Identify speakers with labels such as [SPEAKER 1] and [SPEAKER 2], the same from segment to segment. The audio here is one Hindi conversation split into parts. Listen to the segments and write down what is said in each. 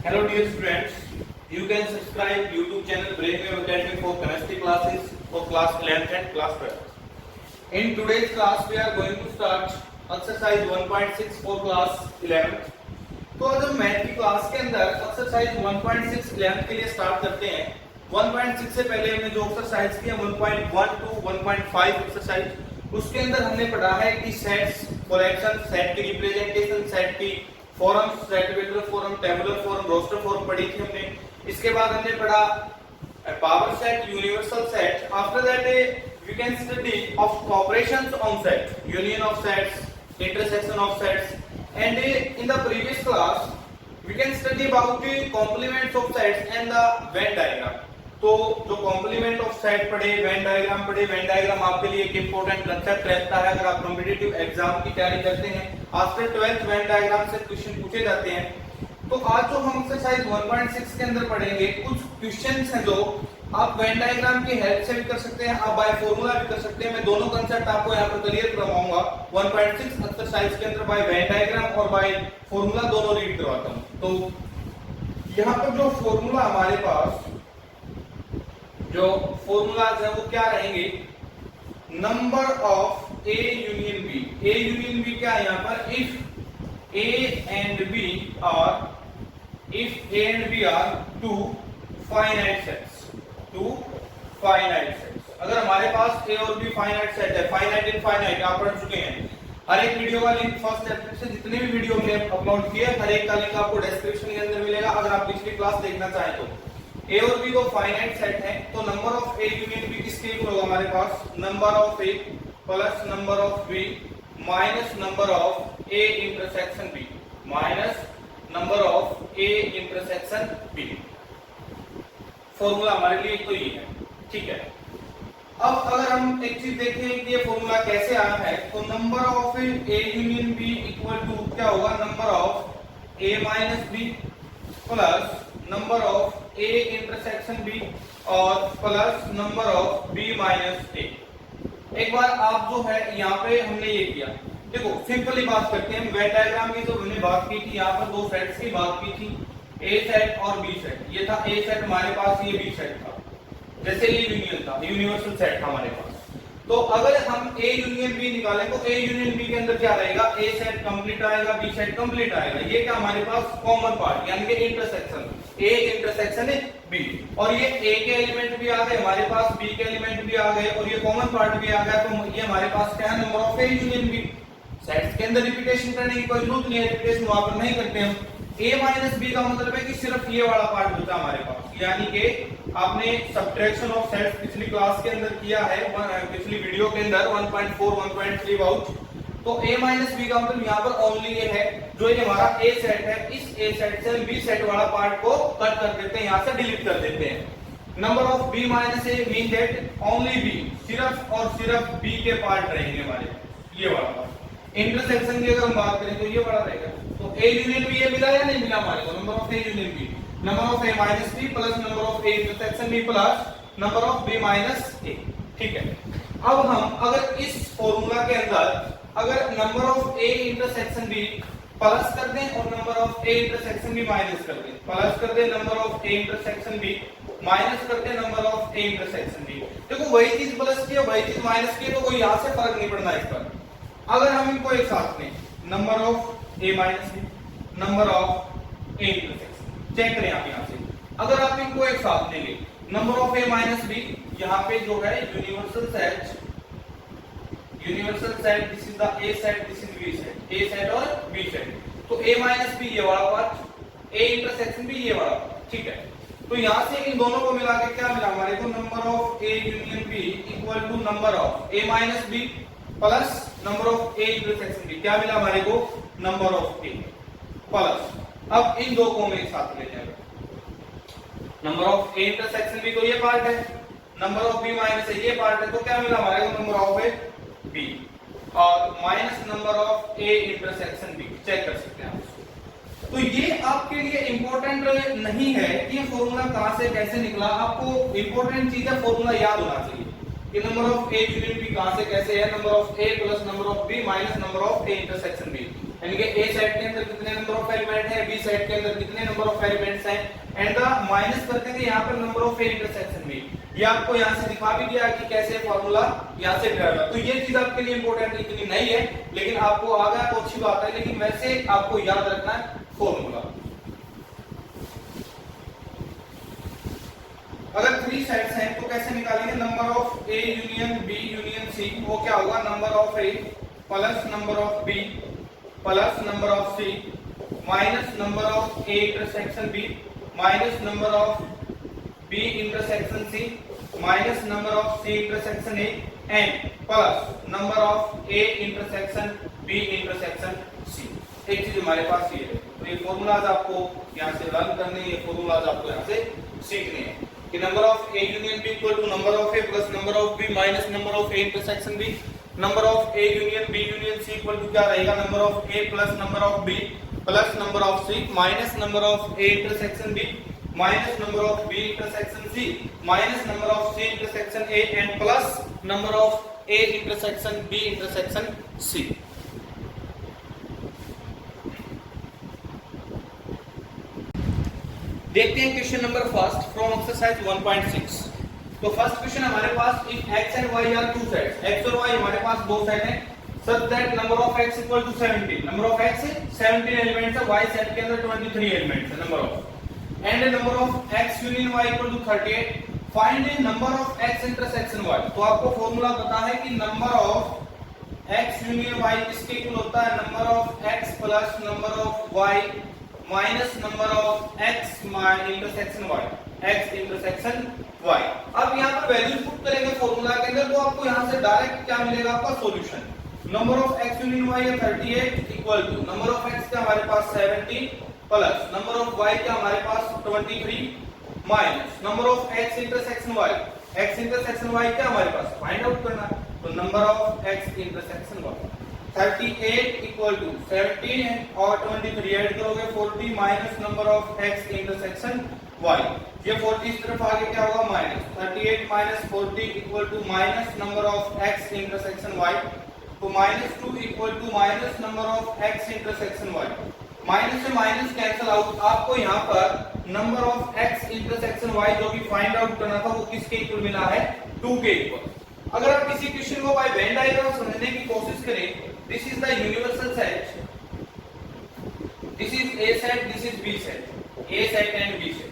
[SPEAKER 1] Hello dear students, you can subscribe YouTube channel Brainwave Academy for chemistry classes for class 11th and class 12th. In today's class we are going to start exercise 1.6 for class 11th. तो आज हम मैथ की क्लास के अंदर एक्सरसाइज 1.6 11th के लिए स्टार्ट करते हैं। 1.6 से पहले हमने जो एक्सरसाइज किया 1.1 to 1.5 एक्सरसाइज, उसके अंदर हमने पढ़ा है कि सेट्स, कलेक्शन, सेट की रिप्रेजेंटेशन, सेट की form, set vector form, tabular form, roster form पढ़ी थी हमने। इसके बाद हमने पढ़ा power set, universal set. After that we can study of operations on set, union of sets, intersection of sets, and in the previous class we can study about the complements of sets and the Venn diagram. तो जो कॉम्प्लीमेंट ऑफ सेट पढ़े, वेन डायग्राम पढ़े। वेन डायग्राम आपके लिए एक इंपॉर्टेंट कंसेप्ट रहता है अगर आप कॉम्पिटिटिव एग्जाम की तैयारी करते हैं। आफ्टर 12th वेन डायग्राम से क्वेश्चन पूछे जाते हैं। तो आज जो हम एक्सरसाइज 1.6 के अंदर पढ़ेंगे, कुछ क्वेश्चंस हैं जो आप वेन डायग्राम की हेल्प से भी कर सकते हैं, आप बाय फॉर्मूला भी कर सकते हैं। मैं दोनों कंसेप्ट आपको यहाँ पर क्लियर करवाऊंगा 1.6 एक्सरसाइज के अंदर, बाय वेन डायग्राम और बाय फॉर्मूला दोनों रीड करवाता हूँ। तो यहाँ पर जो फॉर्मूला हमारे पास जो फॉर्मूलाज है वो क्या रहेंगे? Number of A union B. A union B क्या है यहाँ पर? If A and B are, if A and B are two finite sets, two finite sets. अगर हमारे पास ए और बी फाइनाइट सेट है, फाइनाइट इनफाइनाइट आप पढ़ चुके हैं। हर एक वीडियो का लिंक फर्स्ट चैप्टर से जितने भी वीडियो हमने अपलोड किए हर एक का लिंक आपको डिस्क्रिप्शन के अंदर मिलेगा अगर आप पिछली क्लास देखना चाहें तो। ए और बी दो फाइनाइट सेट है, तो number of A union B किसके इक्वल होगा हमारे पास? Number of A plus number of B minus number of A intersection B, minus number of A intersection B. Formula हमारे लिए तो ये है, ठीक है। अब अगर हम एक चीज देखें कि ये फॉर्मूला कैसे आया है, तो number of A union B equal to क्या होगा? Number of A minus B plus number of A intersection B और plus number of B minus A. एक बार आप जो है यहाँ पे हमने ये किया, देखो सिंपली बात करते हैं। वेन डायग्राम की जो हमने बात की थी, यहाँ पर दो सेट्स की बात की थी, ए सेट और बी सेट। ये था ए सेट हमारे पास, ये बी सेट था, जैसे ये यूनियन था, यूनिवर्सल सेट था हमारे पास। तो अगर हम ए यूनियन बी निकालें तो ए यूनियन बी के अंदर क्या रहेगा? ए सेट कंप्लीट आएगा, बी सेट कंप्लीट आएगा। ये क्या हमारे पास? कॉमन पार्ट, यानी कि इंटरसेक्शन, ए इंटरसेक्शन बी। और ये ए के एलिमेंट भी आ गए हमारे पास, बी के एलिमेंट भी आ गए और ये कॉमन पार्ट भी आ गया। तो ये हमारे पास क्या है? Number of A union B. Sets के अंदर रिपीटेशन करने की कोई जरूरत नहीं है, रिपीटेशन वहां पर नहीं करते हम। a माइनस बी का मतलब है कि सिर्फ ये वाला पार्ट बचा हमारे पास, यानी कि आपने सब्ट्रैक्शन ऑफ सेट्स पिछली क्लास के अंदर किया है, पिछली वीडियो के अंदर 1.4 1.3 अबाउट। तो a माइनस बी का मतलब यहाँ पर ओनली ये है, जो ये हमारा a सेट है, इस a सेट से b सेट वाला पार्ट को कट कर देते हैं, यहाँ से डिलीट कर देते हैं। Number of b minus a mean that only b, सिर्फ और सिर्फ b के पार्ट रहेंगे हमारे, ये वाला पार्ट। इंटरसेक्शन की अगर हम बात करें तो ये वाला रहेगा। तो ए यूनियन बी ये मिला या नहीं मिला हमारे को? Number of A union B, number of A minus B plus number of A intersection B plus number of B minus A, ठीक है। अब हम अगर इस फॉर्मूला के अंदर अगर number of A intersection B plus कर दें और number of A intersection B minus कर दें, प्लस कर दें number of A intersection B minus कर दें number of A intersection B. देखो वही चीज प्लस की वही चीज माइनस की, तो कोई यहाँ से फर्क नहीं पड़ना इस पर। अगर हम इनको एक साथ लें, number of A minus B, number of A intersection, check करें आप यहाँ से। अगर आप इनको एक साथ लेंगे, number of A minus B, यहाँ पे जो है universal set, universal set, this is the A set, this is B set, A set और बी सेट। तो ए माइनस बी ये वाला पार्ट, ए इंटरसेक्शन बी ये वाला पार्ट, ठीक है। तो यहाँ से इन दोनों को मिला के क्या मिला हमारे को? Number of A union B equal to number of A minus B plus number of A intersection B. क्या मिला हमारे को? नंबर ऑफ ए प्लस, अब इन दो को हम एक साथ ले जाएंगे, number of A intersection B तो ये पार्ट है, number of B minus A ये पार्ट है। तो क्या मिला हमारे को? नंबर ऑफ ए बी और minus number of A intersection B. Check कर सकते हैं आप। तो ये आपके लिए इंपॉर्टेंट नहीं है कि ये फॉर्मूला कहां से कैसे निकला, आपको इंपॉर्टेंट चीज है फॉर्मूला याद होना चाहिए कि number of A union B कहां से कैसे है? Number of A plus number of B minus number of A intersection B. यानी कि ए सेट के अंदर कितने नंबर ऑफ एलिमेंट है, बी सेट के अंदर कितने नंबर ऑफ एलिमेंट्स हैं, एंड द माइनस कर देंगे यहाँ पर नंबर ऑफ ए इंटरसेक्शन में। ये आपको यहाँ से दिखा भी दिया कि कैसे फॉर्मूला यहाँ से ड्राइव होगा। तो ये चीज आपके लिए इंपॉर्टेंट इतनी नहीं है, लेकिन आपको आ गया तो अच्छी बात है, लेकिन वैसे आपको याद रखना है फॉर्मूला। अगर 3 सेट्स हैं तो कैसे निकालेंगे, number of A union B union C, वो क्या होगा, number of A plus number of B plus number of C minus number of A intersection B minus number of B intersection C minus number of C intersection A and plus number of A intersection B intersection C. एक चीज हमारे पास ये है, तो ये फॉर्मूलाज आपको यहाँ से लर्न करने, ये फॉर्मूलाज आपको यहाँ से सीखने हैं कि number of A union B equal to number of A plus number of B minus number of A intersection B, number of A union B union C equal to क्या रहेगा, number of A plus number of B plus number of C minus number of A intersection B minus number of B intersection C minus number of C intersection A and plus number of A intersection B intersection C. देखते हैं question number first from exercise 1.6। तो फर्स्ट क्वेश्चन हमारे पास, if x and y are two sets, x और y हमारे पास दो सेट हैं, such that number of x equal to 17, number of x 17 elements है, y सेट के अंदर 23 एलिमेंट्स है number of, and number of x union y equal to 38, find a number of x intersection y। तो आपको फॉर्मूला पता है कि number of x union y किसके इक्वल होता है, number of x plus number of y minus number of x intersection y, x intersection y। अब यहाँ पर वैल्यू पुट करेंगे फॉर्मूला के अंदर, तो आपको यहाँ से डायरेक्ट क्या मिलेगा, आपका solution. Number of x union y है 38 equal to number of x का हमारे पास 70 प्लस नंबर ऑफ y का हमारे पास 23 minus number of x intersection y, x intersection y क्या हमारे पास फाइंड आउट करना है, तो number of x intersection y 38 equal to 17 और 23 ऐड करोगे 40 minus number of x intersection y, ये 40 इस तरफ आगे क्या होगा minus 38 minus 40 equal to minus number of x intersection y, तो -2 equal to minus number of x intersection y, minus से माइनस कैंसिल आउट। आपको यहाँ पर number of x intersection y जो कि फाइंड आउट करना था वो किसके इक्वल मिला है, 2 के इक्वल। अगर आप किसी क्वेश्चन को बाय वेन डायग्राम समझने की कोशिश करें, this is the universal set, this is A set, this is B set, A set and B set.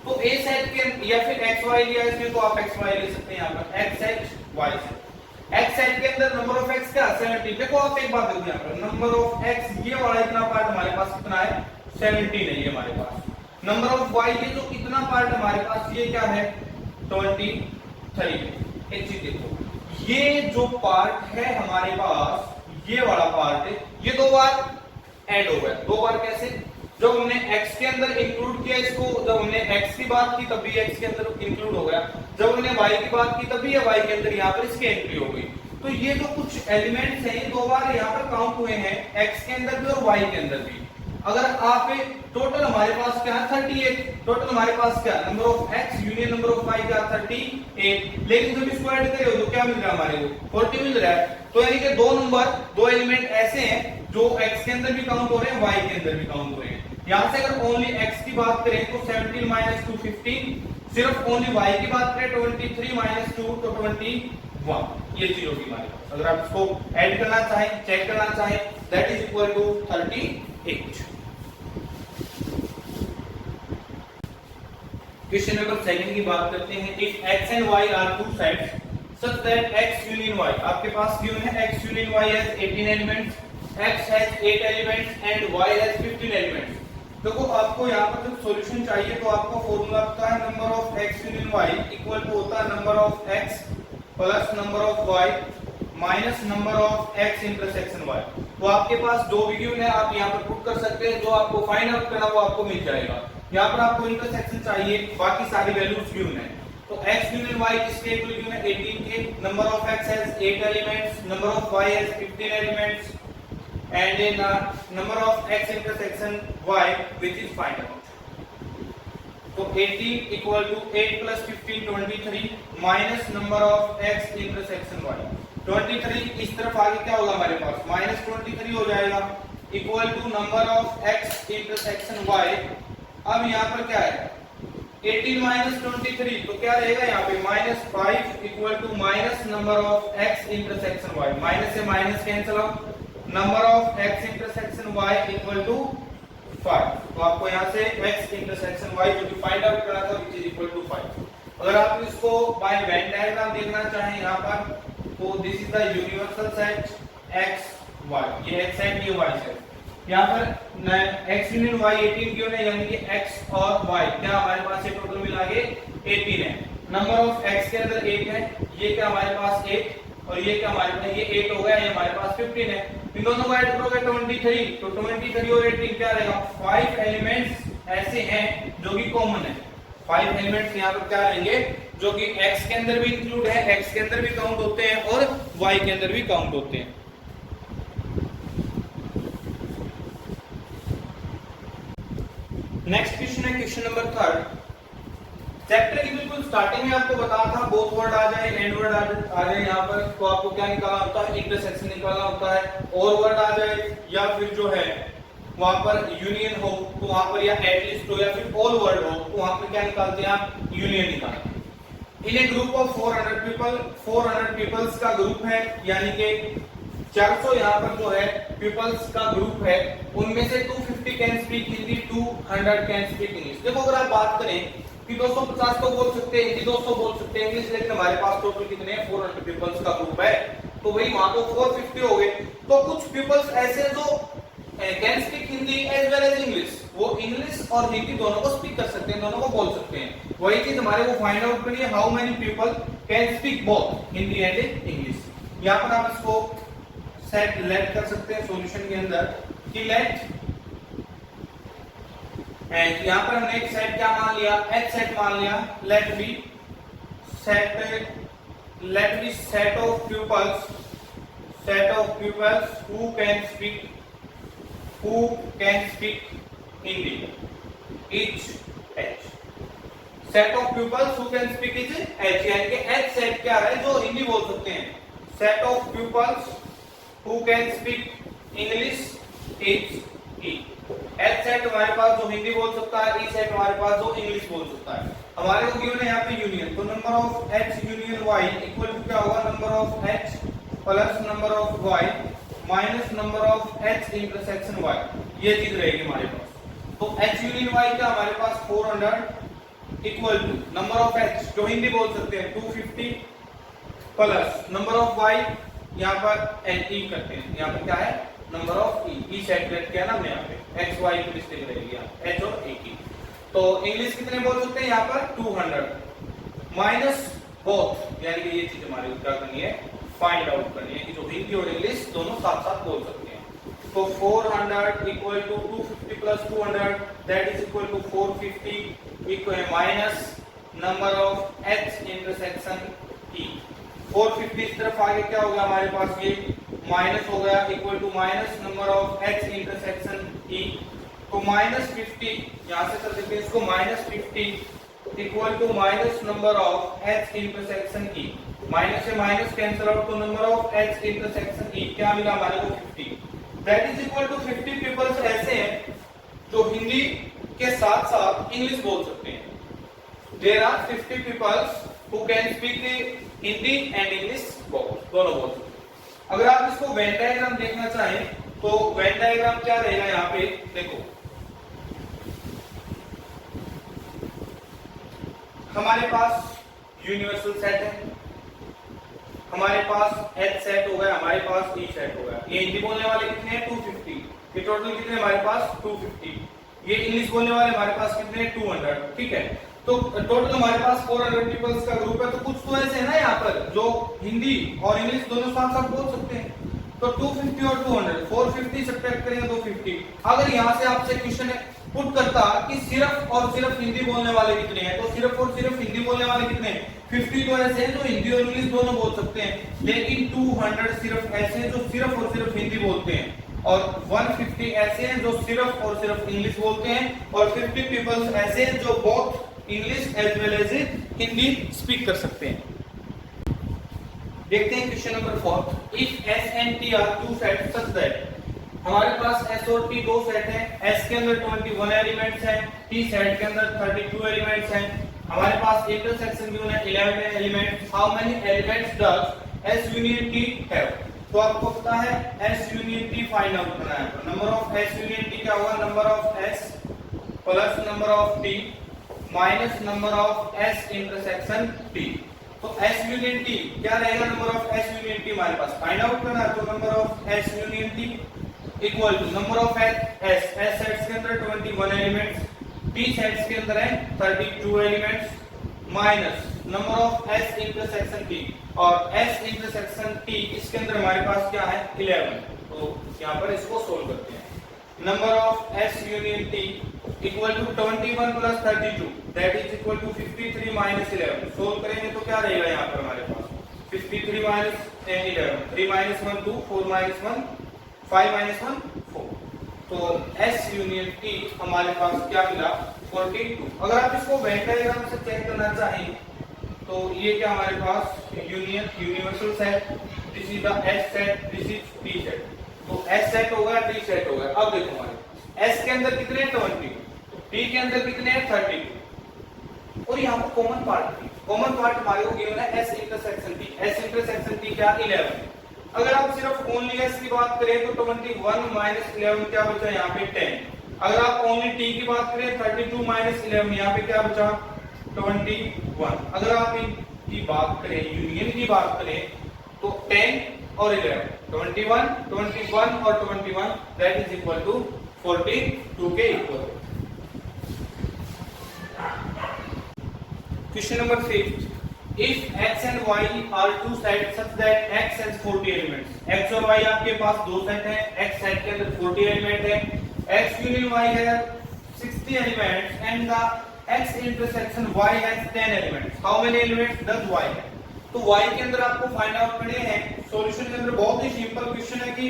[SPEAKER 1] तो ए सेट के या फिर एक्स वाई लिया इसमें, तो आप एक्स वाई ले सकते हैं यहाँ पर, X set Y set. X set के अंदर नंबर ऑफ एक्स क्या 17। देखो आप एक बात देखो यहाँ पर, नंबर ऑफ एक्स ये वाला इतना पार्ट हमारे पास कितना है 17 है ये हमारे पास। नंबर ऑफ वाई ये जो इतना पार्ट हमारे पास ये क्या है 23। एक चीज देखो, ये जो पार्ट है हमारे पास, ये वाला पार्ट है, ये दो बार ऐड हो गया। दो बार कैसे, जब हमने x के अंदर इंक्लूड किया इसको, जब हमने x की बात की तब भी x के अंदर इंक्लूड हो गया, जब हमने y की बात की तब भी ये y के अंदर यहाँ पर इसकी एंट्री हो गई। तो ये जो कुछ एलिमेंट्स हैं ये दो बार यहाँ पर काउंट हुए हैं, x के अंदर भी और y के अंदर भी। अगर आप टोटल हमारे पास क्या है 38, टोटल हमारे पास क्या number of x union number of y क्या 38, लेकिन जब इसको ऐड करें तो क्या मिल रहा है हमारे को 40 मिल रहा है। तो यानी कि दो नंबर, दो एलिमेंट ऐसे हैं जो x के अंदर भी काउंट हो रहे हैं, y के अंदर भी काउंट हो रहे हैं। यहाँ से अगर ओनली x की बात करें तो 17 माइनस 2 15, सिर्फ ओनली y की बात करें 23 माइनस 2 तो 21, ये चीज होगी हमारे पास। अगर आप इसको ऐड करना चाहें, चेक करना चाहें, that is equal to 38। Question number 2 की बात करते हैं। If x and y are two sets such that x union y, आपके पास गिवन है x union y has 18 elements, x has 8 elements and y has 15 elements। देखो आपको यहाँ पर जब सॉल्यूशन चाहिए तो आपको फॉर्मूला पता है, number of x union y equal to होता है number of x plus number of y minus number of x intersection y। तो आपके पास जो भी गिवन है आप यहाँ पर पुट कर सकते हैं, जो आपको फाइंड आउट करना वो आपको मिल जाएगा। यहाँ पर आपको इंटरसेक्शन चाहिए, बाकी सारी वैल्यूज गिवन है। तो x यूनियन y किसके इक्वल गिवन है 18 के, number of x has 8 elements, number of y has 15 elements and in number of x intersection y which is find out। तो 18 equal to 8 plus 15 23 minus number of x intersection y। 23 इस तरफ आगे क्या होगा हमारे पास -23 हो जाएगा, equal to number of x intersection y। अब यहाँ पर क्या है 18 माइनस 23, तो क्या रहेगा यहाँ पे -5 equal to minus number of x intersection y। Minus से minus cancel out, number of x intersection y equal to 5। तो आपको यहाँ से x इंटरसेक्शन y जो कि फाइंड आउट करना था विच इज इक्वल टू 5। अगर आप इसको बाय वेन डायग्राम देखना चाहें यहाँ पर, तो this is the universal set x y, ये x सेट ये y सेट। यहाँ पर x यूनियन y 18 क्यों है, यानी कि x और y क्या हमारे पास ये टोटल मिला के 18 है। नंबर ऑफ x के अंदर 8 है, ये क्या हमारे पास 8 और ये क्या हमारे पास ये 8 हो गया, ये हमारे पास 15 है। इन दोनों को ऐड करोगे 23, तो 23 और 18 क्या रहेगा 5 एलिमेंट्स ऐसे हैं जो कि कॉमन है। 5 एलिमेंट्स यहाँ पर क्या रहेंगे जो कि x के अंदर भी इंक्लूड है, x के अंदर भी काउंट होते हैं और y के अंदर भी काउंट होते हैं। नेक्स्ट क्वेश्चन है क्वेश्चन नंबर 3। चैप्टर की बिल्कुल स्टार्टिंग में आपको बताया था बोथ वर्ड आ जाए एंड वर्ड आ जाए यहाँ पर, तो आपको क्या निकालना होता है इंटरसेक्शन निकालना होता है। और वर्ड आ जाए या फिर जो है वहां पर यूनियन हो तो वहां पर, या एटलीस्ट हो या फिर ऑल वर्ड हो तो वहां पर क्या निकालते हैं आप यूनियन निकालते हैं। इन a group of 400 people, 400 peoples का ग्रुप है, यानी कि 400 यहाँ पर जो है पीपल्स का ग्रुप है, उनमें से 250 can speak Hindi, 200 can speak English. देखो अगर आप बात करें कि 250 तो बोल सकते हैं हिंदी, 200 बोल सकते हैं इंग्लिश, लेकिन हमारे पास टोटल कितने हैं 400 पीपल्स का ग्रुप है, तो वही वहां तो 450 हो गए। तो कुछ पीपल्स ऐसे हैं जो can speak Hindi as well as English, वो इंग्लिश और हिंदी दोनों को स्पीक कर सकते हैं, दोनों को बोल सकते हैं। वही चीज हमारे को फाइंड आउट करनी है, how many people can speak both Hindi and English. यहाँ पर आप इसको सेट लेट कर सकते हैं सॉल्यूशन के अंदर कि लेट, एंड यहां पर हमने एक सेट क्या मान लिया h सेट मान लिया, let be set of pupils who can speak Hindi each h। Set of pupils who can speak is h, यानी कि h सेट क्या है जो हिंदी बोल सकते हैं। Set of pupils who can speak English is E। H set हमारे पास जो हिंदी बोल सकता है, E सेट हमारे पास जो इंग्लिश बोल सकता है। हमारे को गिवन है यहाँ पे यूनियन, तो number of H union Y equal to क्या होगा number of H plus number of Y minus number of H intersection Y, ये चीज रहेगी हमारे पास। तो H यूनियन Y क्या हमारे पास 400 equal to number of H जो हिंदी बोल सकते हैं 250 प्लस नंबर ऑफ Y यहाँ पर E करते हैं, यहाँ पर क्या है नंबर ऑफ E सेट किया ना हमने यहाँ पे x y की मिस्टेक रहेगी यहाँ h और a की। तो इंग्लिश कितने बोल सकते हैं यहाँ पर 200 माइनस बोथ, यानी कि ये चीज हमारे क्या करनी है फाइंड आउट करनी है कि जो हिंदी और इंग्लिश दोनों साथ साथ बोल सकते हैं। तो 400 equal to 250 plus 200 that is equal to 450 equal minus number of h intersection E। 450 इस तरफ आगे क्या हो गया हमारे पास ये माइनस हो गया equal to minus number of h intersection E। तो -50 यहां से कर देते हैं इसको -50 equal to minus number of h intersection E। Minus से माइनस कैंसिल आउट, तो number of h intersection E क्या मिला हमारे को 50। That is equal to 50 peoples ऐसे हैं जो हिंदी के साथ साथ इंग्लिश बोल सकते हैं। There are 50 peoples who can speak Hindi and English both, दोनों बोल सकते हैं। अगर आप इसको वेन डायग्राम देखना चाहें तो वेन डायग्राम क्या रहेगा यहाँ पे देखो, हमारे पास यूनिवर्सल सेट है, हमारे पास H सेट हो गया, हमारे पास E सेट हो गया। ये हिंदी बोलने वाले कितने हैं 250, ये टोटल कितने हमारे पास 250। ये इंग्लिश बोलने वाले हमारे पास कितने 200, ठीक है। तो टोटल हमारे पास 400 पीपल्स का ग्रुप है। तो कुछ तो ऐसे है ना यहाँ पर जो हिंदी और इंग्लिश दोनों साथ साथ बोल सकते हैं। तो 250 और 200 450 सब्ट्रैक्ट करेंगे 250। अगर यहाँ से आपसे क्वेश्चन पुट करता कि सिर्फ और सिर्फ हिंदी बोलने वाले कितने हैं, तो सिर्फ और सिर्फ हिंदी बोलने वाले कितने हैं 50 तो ऐसे हैं जो हिंदी और इंग्लिश दोनों बोल सकते हैं, लेकिन 200 सिर्फ ऐसे हैं जो सिर्फ और सिर्फ हिंदी बोलते हैं, और 150 ऐसे हैं जो सिर्फ और सिर्फ इंग्लिश बोलते हैं, और 50 पीपल्स ऐसे हैं जो both English as well as Hindi speak कर सकते हैं। देखते हैं question number 4। If S and T are two sets such that हमारे पास S और T दो सेट हैं, S के अंदर 21 एलिमेंट्स हैं, T सेट के अंदर 32 एलिमेंट्स हैं। हमारे पास इंटरसेक्शन गिवन है 11 elements. How many elements does S union T have? तो आपको पता है S union T find out करना है। तो number of S union T क्या होगा? Number of S plus number of T minus number of S intersection T। तो S यूनियन T क्या रहेगा? Number of S union T हमारे पास फाइंड आउट करना है। तो number of S union T equal to number of S sets के अंदर 21 एलिमेंट्स, T सेट्स के अंदर है 32 elements minus number of S intersection T, और S इंटरसेक्शन T इसके अंदर हमारे पास क्या है? 11। तो यहाँ पर इसको सोल्व करते हैं। Number of S union T equal to 21 plus 32 that is equal to 53 minus 11। Solve करेंगे तो क्या रहेगा यहाँ पर हमारे पास? 53 माइनस 11, 3 माइनस 1 2, 4 माइनस 1 5 माइनस 1 4। तो S यूनियन T हमारे पास क्या मिला? 42। अगर आप इसको वेन डायग्राम से चेक करना चाहें तो ये क्या हमारे पास union universal set, this is the S set, this is T set. तो S सेट हो गया, T सेट हो गया। अब देखो हमारे S के अंदर कितने हैं? 20, T के अंदर कितने हैं? 32। और यहाँ पर कॉमन पार्ट हमारे को गिवन है S intersection T। S intersection T क्या? 11। अगर आप सिर्फ ओनली S की बात करें तो 21 माइनस 11 क्या बचा? यहाँ पे 10। अगर आप ओनली T की बात करें 32 माइनस 11, यहाँ पे क्या बचा? 21। अगर आप इनकी बात करें, यूनियन की बात करें तो 10 और 11, 21 और 21 दैट इज इक्वल टू 42 के equal. Question number 5, if x and y are two sets such that x has 40 elements, x और y आपके पास दो सेट हैं, x सेट के अंदर 40 एलिमेंट है, x यूनियन y है 60 elements and the x intersection y has 10 elements, how many elements does y have? तो y के अंदर आपको फाइंड आउट करने हैं। सॉल्यूशन के अंदर बहुत ही सिंपल क्वेश्चन है कि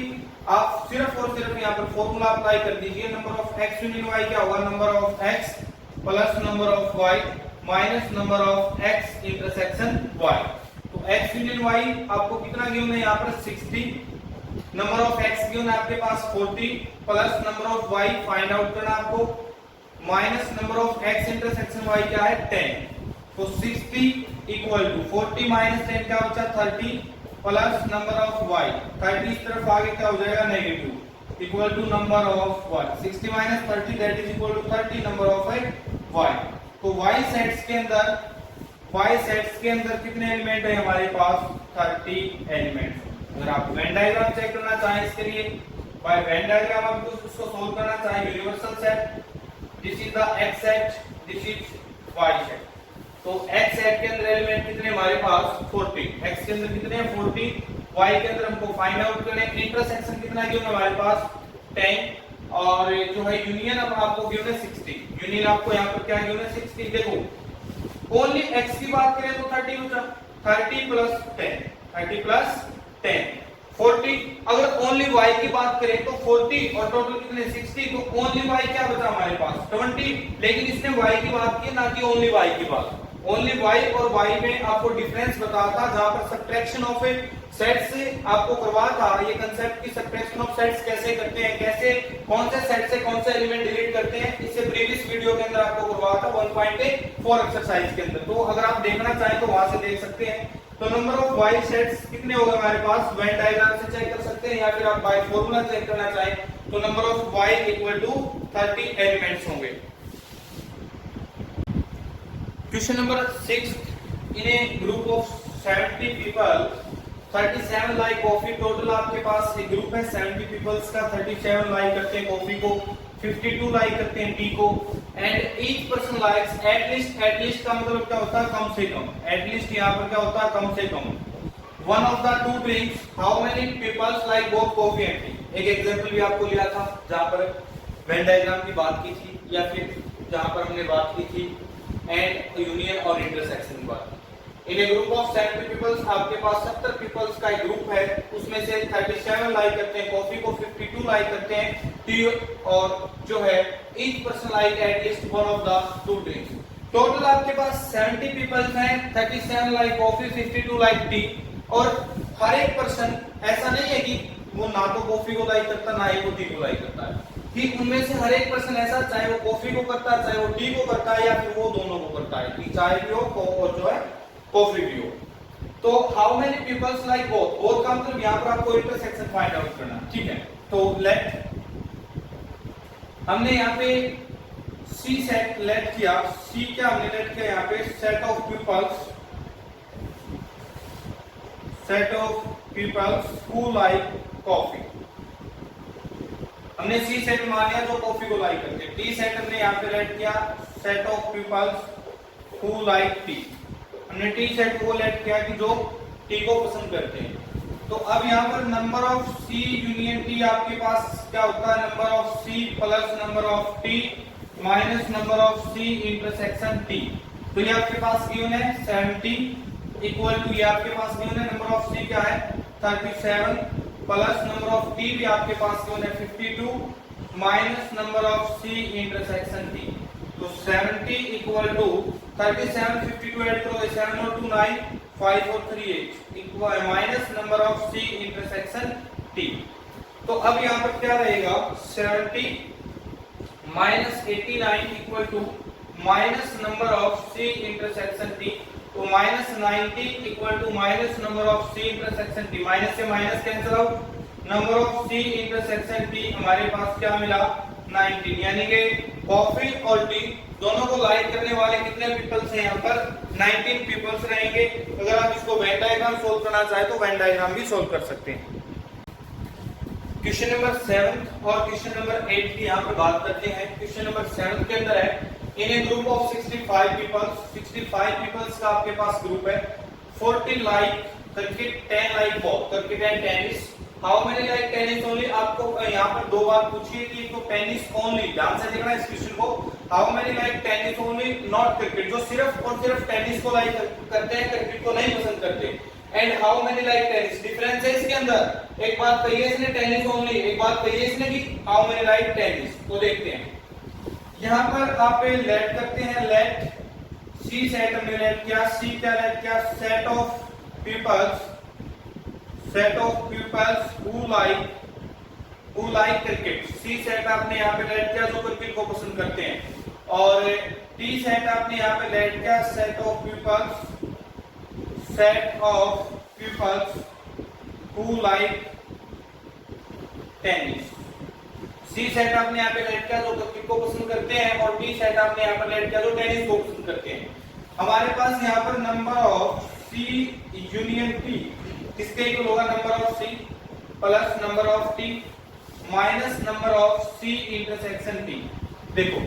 [SPEAKER 1] आप सिर्फ और सिर्फ यहाँ पर फॉर्मूला अप्लाई कर दीजिए। Number of x union y क्या होगा? Number of x plus number of y minus number of x intersection y। तो x यूनियन y आपको कितना गिवन है? यहाँ पर 60, नंबर ऑफ x गिवन है आपके पास 40 plus number of y find out करना आपको minus number of x intersection y क्या है? 10। तो 60 इक्वल टू 40 माइनस 10 क्या बचा? 30 प्लस नंबर ऑफ y, 30 इस तरफ आगे क्या हो जाएगा? Negative equal to number of y, 60 minus 30 that is equal to 30 number of y। तो y सेट्स के अंदर कितने एलिमेंट है हमारे पास? 30 एलिमेंट। अगर आप वेन डायग्राम चेक करना चाहें इसके लिए बाय वेन डायग्राम आप उसको सोल्व करना चाहें, universal set, this is the x set, this is y set. तो x सेट के अंदर एलिमेंट कितने हमारे पास? 40, x के अंदर कितने हैं? 40, y के अंदर हमको फाइंड आउट करना है। इंटरसेक्शन कितना है हमारे पास? 10, और जो है यूनियन अब आपको गिवन है 60। यूनियन आपको यहाँ पर क्या गिवन है? 60। देखो ओनली x की बात करें तो 30 बचा, 30 प्लस 10, 30 प्लस 10 40। अगर ओनली y की बात करें तो 40 और टोटल कितने? 60। तो ओनली y क्या बचा हमारे पास? 20। लेकिन इसने y की बात की, ना कि ओनली y की बात। ओनली y और y में आपको डिफरेंस बताया था, जहां पर सब्ट्रैक्शन ऑफ ए सेट से आपको करवाया था ये कंसेप्ट की सब्ट्रैक्शन ऑफ सेट्स कैसे करते हैं, कैसे कौन से सेट से कौन से एलिमेंट डिलीट करते हैं। इससे प्रीवियस वीडियो के अंदर आपको करवाया था 1.4 एक्सरसाइज के अंदर। तो अगर आप देखना चाहें तो वहां से देख सकते हैं। तो नंबर ऑफ y सेट्स कितने होगा हमारे पास? वेन डायग्राम से चेक कर सकते हैं, या फिर आप बाय फॉर्मूला चेक करना चाहें तो number of y equal to 30 elements होंगे। Question number 6, in a group of 70 people 37 like coffee. Total आपके पास एक ग्रुप है 70 पीपल्स का, 37 लाइक करते हैं कॉफी को, 52 लाइक करते हैं टी को, and each person likes at least का मतलब क्या होता है? कम से कम। एटलीस्ट यहाँ पर क्या होता है? कम से कम। One of the two drinks, how many peoples like both coffee and tea. एक एग्जांपल भी आपको लिया था जहां पर वेन डायग्राम की बात की थी, या फिर जहां पर हमने बात की थी एंड यूनियन और इंटरसेक्शन की बात। इन ए ग्रुप ऑफ 70 पीपल्स, आपके पास 70 पीपल्स का एक ग्रुप है, उसमें से 37 लाइक करते हैं कॉफी को, 52 लाइक करते हैं टी, और जो है each person like at least one of the two drinks. Total आपके पास 70 पीपल्स हैं, 37 लाइक कॉफी, 52 लाइक टी, और हर एक पर्सन, ऐसा नहीं है कि वो ना तो कॉफी को लाइक करता ना ही वो टी को लाइक करता है। ठीक उनमें से हर एक पर्सन ऐसा, चाहे वो कॉफी को करता है, चाहे वो टी को करता है, या फिर वो दोनों को करता है कि चाय भी हो और जो है कॉफी भी हो। तो how many peoples like both, both का मतलब यहाँ पर आपको इंटरसेक्शन फाइंड आउट करना। ठीक है, तो लेट हमने यहाँ पे सी सेट लेट किया, सी क्या हमने लेट किया यहाँ पे, set of peoples who like coffee. हमने सी सेट मान लिया जो कॉफी को लाइक करते हैं। टी सेट हमने यहाँ पे लेट किया, set of peoples who like tea. हमने टी सेट को लेट किया कि जो टी को पसंद करते हैं। तो अब यहाँ पर number of C union T आपके पास क्या होता है, number of C plus number of T minus number of C intersection T. तो ये आपके पास गिवन है 70 इक्वल टू, ये आपके पास गिवन है नंबर ऑफ सी क्या है 37 प्लस नंबर ऑफ टी भी आपके पास गिवन है 52 minus number of C intersection T. तो 70 इक्वल टू 37 52 ऐड करो, 7 और 2 9 5 और 3 8 equal minus number of C intersection T. तो अब यहाँ पर क्या रहेगा 70 minus 89 equal to minus number of C intersection T. तो minus 90 equal to minus number of C intersection T. Minus से minus cancel out, number of C intersection T हमारे पास क्या मिला 19। यानी कि कॉफी और टी दोनों को लाइक करने वाले कितने पीपल्स हैं यहाँ पर 19 पीपल्स रहेंगे। अगर आप इसको वेन डायग्राम सोल्व करना चाहे तो वेन डायग्राम भी सोल्व कर सकते हैं। क्वेश्चन नंबर 7 और क्वेश्चन नंबर 8 की यहाँ पर बात करते हैं। क्वेश्चन नंबर 7 के अंदर है in a group of 65 peoples, 65 peoples का आपके पास ग्रुप है। 40 like cricket, 10 like ball cricket and tennis. How many like tennis only. आपको यहाँ पर दो बार पूछिए कि तो टेनिस ओनली, ध्यान से देखना इस क्वेश्चन को। How many like tennis only not cricket, जो सिर्फ और सिर्फ टेनिस को लाइक करते हैं, क्रिकेट को नहीं पसंद करते। And how many like tennis, difference है इसके अंदर। एक बात कही है इसने टेनिस ओनली, एक बात कही है इसने कि हाउ मेनी लाइक टेनिस। तो देखते हैं यहाँ पर आप लेट करते हैं, लेट सी सेट हमने लेट किया, सी क्या लेट किया set of peoples who like cricket. C set आपने यहाँ पे लेट किया जो क्रिकेट को पसंद करते हैं, और टी सेट आपने यहाँ पे लेट किया set of peoples who like tennis. C set आपने यहाँ पे लेट किया जो क्रिकेट को पसंद करते हैं, और टी सेट आपने यहाँ पे लेट किया जो टेनिस को पसंद करते हैं। हमारे पास यहाँ पर number of C union T किसके इक्वल होगा, number of C plus number of T minus number of C intersection T. देखो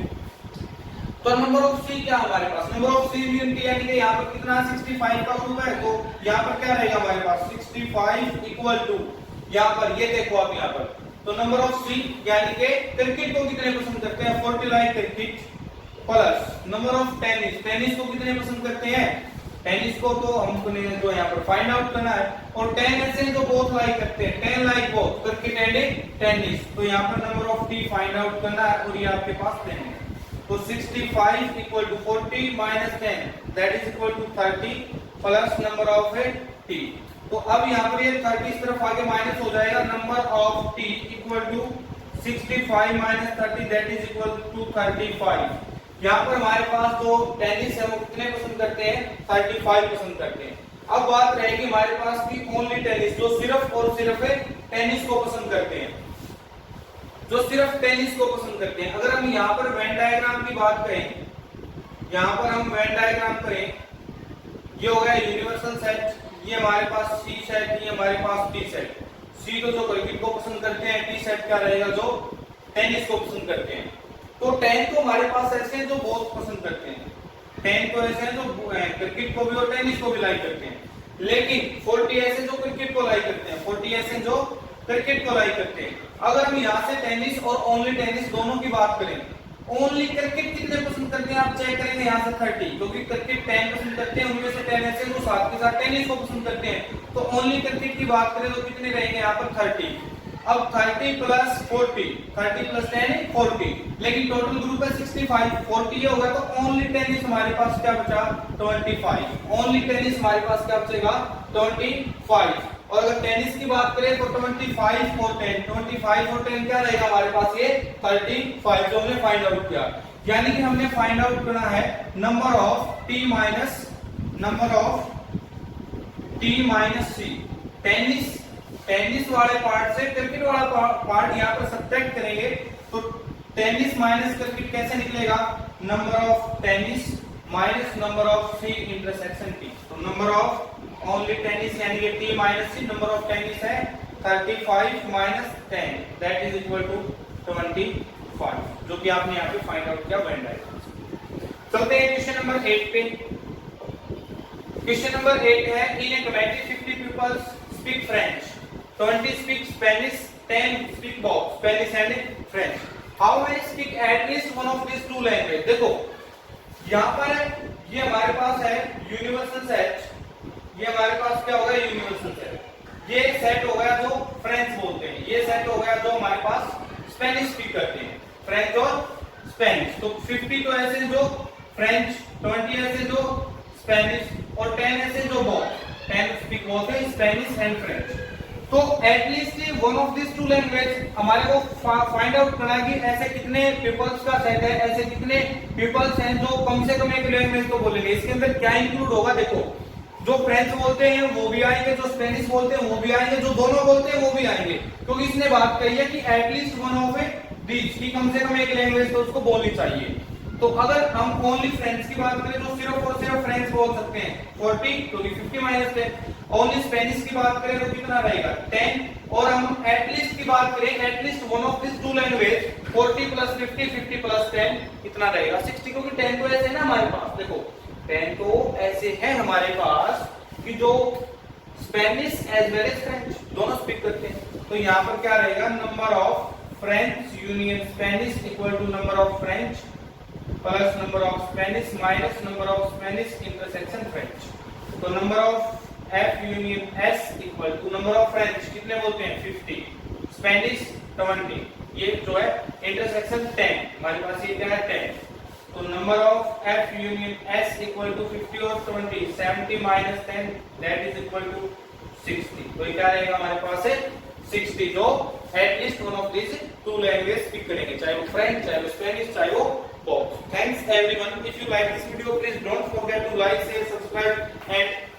[SPEAKER 1] तो नंबर ऑफ सी क्या हमारे पास, number of C union T यानी कि यहाँ पर कितना 65 का ग्रुप है। तो यहाँ पर क्या रहेगा हमारे पास 65 इक्वल टू, यहाँ पर ये देखो आप यहाँ पर, तो नंबर ऑफ सी यानी कि क्रिकेट को कितने पसंद करते हैं 40 like cricket, plus number of tennis, tennis को कितने पसंद करते हैं, टेनिस को तो हमको जो यहाँ पर फाइंड आउट करना है, और 10 ऐसे जो बोथ लाइक करते हैं 10 like both cricket and tennis. तो यहाँ पर number of T find out करना है, और ये आपके पास 10 है। तो 65 equal to 40 minus 10 that is equal to 30 plus number of T. तो अब यहाँ पर ये 30 इस तरफ आगे माइनस हो जाएगा, number of T equal to 65 minus 30 that is equal to 35। यहाँ पर हमारे पास जो टेनिस है वो कितने पसंद करते हैं 35 पसंद करते हैं। अब बात रहेगी हमारे पास की ओनली टेनिस, जो सिर्फ और सिर्फ टेनिस को पसंद करते हैं, जो सिर्फ टेनिस को पसंद करते हैं। अगर हम यहाँ पर वेन डायग्राम की बात करें, यहाँ पर हम वेन डायग्राम करें, ये हो गया यूनिवर्सल सेट, ये हमारे पास सी सेट, ये हमारे पास टी सेट। सी तो जो क्रिकेट को पसंद करते हैं, टी सेट क्या रहेगा जो टेनिस को पसंद करते हैं। तो 10 तो हमारे पास ऐसे हैं जो बहुत पसंद करते हैं, 10 तो ऐसे हैं जो क्रिकेट को भी और टेनिस को भी लाइक करते हैं, लेकिन 40 ऐसे जो क्रिकेट को लाइक करते हैं, 40 ऐसे जो क्रिकेट को लाइक करते हैं। अगर हम यहाँ से टेनिस और ओनली टेनिस दोनों की बात करें, ओनली क्रिकेट कितने पसंद करते हैं आप चेक करेंगे यहाँ से 30, क्योंकि क्रिकेट 10 पसंद करते हैं, उनमें से 10 ऐसे जो साथ के साथ टेनिस को पसंद करते हैं। तो ओनली क्रिकेट की बात करें तो कितने रहेंगे यहाँ पर 30। अब 30 प्लस 40, 30 प्लस 10 40, लेकिन टोटल ग्रुप है 65, 40 ये होगा तो ओनली टेनिस हमारे पास क्या बचा 25, ओनली टेनिस हमारे पास क्या बचेगा 25। और अगर टेनिस की बात करें तो 25 और 10, 25 और 10 क्या रहेगा हमारे पास, ये 35 जो हमने फाइंड आउट किया। यानी कि हमने फाइंड आउट करना है number of T minus C. Tennis वाले पार्ट से क्रिकेट वाला पार्ट यहाँ पर सब्ट्रैक्ट करेंगे तो टेनिस माइनस क्रिकेट कैसे निकलेगा, number of tennis minus number of C intersection T. तो नंबर ऑफ ओनली टेनिस यानी कि T minus C, number of tennis है 35 minus 10 that is equal to 25, जो कि आपने यहाँ पे फाइंड आउट किया वेन डायग्राम। चलते हैं क्वेश्चन नंबर 8 पे। क्वेश्चन नंबर 8 है, in a committee 50 peoples speak French, 20 speak Spanish, 10 speak both Spanish and French, how many speak at least one of this two language. देखो यहाँ पर ये हमारे पास है यूनिवर्सल सेट, ये हमारे पास क्या होगा, यूनिवर्सल सेट। ये सेट हो गया जो फ्रेंच बोलते हैं, ये सेट हो गया जो हमारे पास स्पेनिश स्पीक करते हैं, फ्रेंच और स्पेनिश। तो 50 तो ऐसे जो फ्रेंच, 20 ऐसे जो स्पेनिश और 10 ऐसे जो बोथ 10 स्पीक बोथ है स्पेनिश एंड फ्रेंच। तो at least one of this two language हमारे को फाइंड आउट करना है कि ऐसे कितने पीपल्स का सेट है, ऐसे कितने पीपल्स हैं जो कम से कम एक लैंग्वेज को बोलेंगे। इसके अंदर क्या इंक्लूड होगा, देखो जो फ्रेंच बोलते हैं वो भी आएंगे, जो स्पेनिश बोलते हैं वो भी आएंगे, जो दोनों बोलते हैं वो भी आएंगे, क्योंकि इसने बात कही है कि एटलीस्ट वन ऑफ दीज की कम से कम एक लैंग्वेज तो उसको बोलनी चाहिए। तो अगर हम ओनली फ्रेंच की बात करें तो सिर्फ और सिर्फ फ्रेंच बोल सकते हैं 40, क्योंकि 50 माइनस 10। ओनली स्पेनिश की बात करें तो कितना रहेगा 10, और हम एटलीस्ट की बात करें, at least one of this two language 40 plus 50, 50 plus 10 कितना रहेगा 60, क्योंकि 10 तो ऐसे है ना हमारे पास, देखो 10 तो ऐसे है हमारे पास कि जो Spanish as well as French दोनों स्पीक करते हैं। तो यहाँ पर क्या रहेगा, number of French union Spanish equal to number of French plus number of Spanish minus number of Spanish intersection French. तो number of F union S equal to number of French कितने बोलते हैं 50, स्पेनिश 20, ये जो है इंटरसेक्शन 10, हमारे पास ये क्या है 10। तो number of F union S equal to 50 और 20, 70 minus 10 that is equal to 60। तो ये क्या रहेगा हमारे पास है 60, जो at least one of this two language speak करेंगे, चाहे वो फ्रेंच, चाहे वो स्पेनिश, चाहे वो both. Thanks everyone. If you like this video, please don't forget to like, share, subscribe and